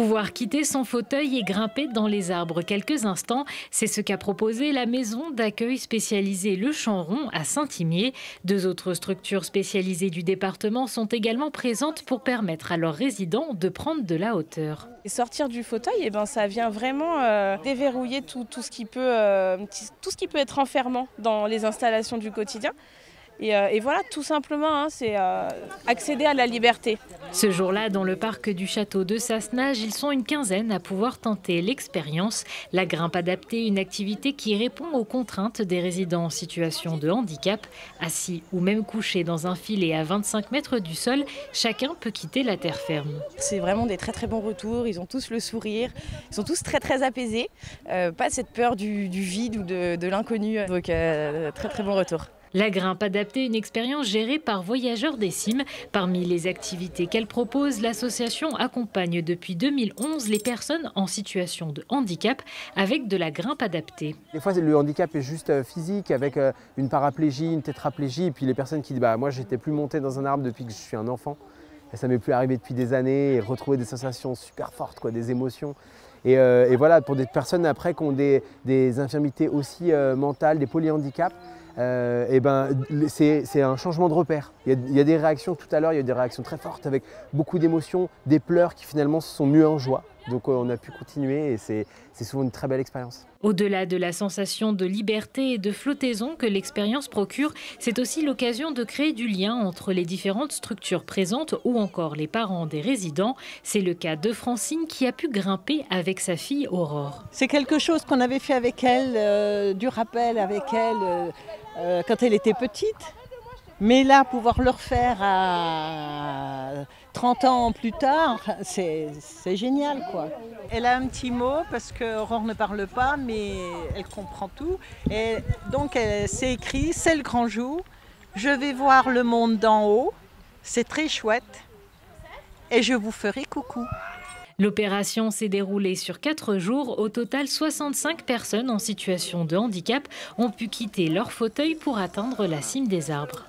Pouvoir quitter son fauteuil et grimper dans les arbres quelques instants, c'est ce qu'a proposé la maison d'accueil spécialisée Le Champ-Rond à Saint-Imier. Deux autres structures spécialisées du département sont également présentes pour permettre à leurs résidents de prendre de la hauteur. Et sortir du fauteuil, ça vient vraiment déverrouiller tout ce qui peut être enfermant dans les installations du quotidien. Et voilà, tout simplement, c'est accéder à la liberté. Ce jour-là, dans le parc du château de Sassenage, ils sont une quinzaine à pouvoir tenter l'expérience. La grimpe adaptée, une activité qui répond aux contraintes des résidents en situation de handicap. Assis ou même couché dans un filet à 25 mètres du sol, chacun peut quitter la terre ferme. C'est vraiment des très très bons retours, ils ont tous le sourire, ils sont tous très très apaisés. Pas cette peur du vide ou de l'inconnu, donc très très bon retour. La grimpe adaptée, une expérience gérée par Voyageurs des Cimes. Parmi les activités qu'elle propose, l'association accompagne depuis 2011 les personnes en situation de handicap avec de la grimpe adaptée. Des fois, le handicap est juste physique avec une paraplégie, une tétraplégie. Et puis les personnes qui disent moi, j'étais plus monté dans un arbre depuis que je suis un enfant. Et ça m'est plus arrivé depuis des années. Et retrouver des sensations super fortes, des émotions. Et voilà, pour des personnes après qui ont des infirmités aussi mentales, des polyhandicaps, c'est un changement de repère. Il y a des réactions tout à l'heure, il y a des réactions très fortes avec beaucoup d'émotions, des pleurs qui finalement se sont mués en joie. Donc on a pu continuer et c'est souvent une très belle expérience. Au-delà de la sensation de liberté et de flottaison que l'expérience procure, c'est aussi l'occasion de créer du lien entre les différentes structures présentes ou encore les parents des résidents. C'est le cas de Francine qui a pu grimper avec sa fille Aurore. C'est quelque chose qu'on avait fait avec elle, du rappel avec elle quand elle était petite. Mais là, pouvoir le refaire à 30 ans plus tard, c'est génial, quoi. Elle a un petit mot parce qu'Aurore ne parle pas, mais elle comprend tout. Et donc, c'est écrit, c'est le grand jour. Je vais voir le monde d'en haut. C'est très chouette. Et je vous ferai coucou. L'opération s'est déroulée sur 4 jours. Au total, 65 personnes en situation de handicap ont pu quitter leur fauteuil pour atteindre la cime des arbres.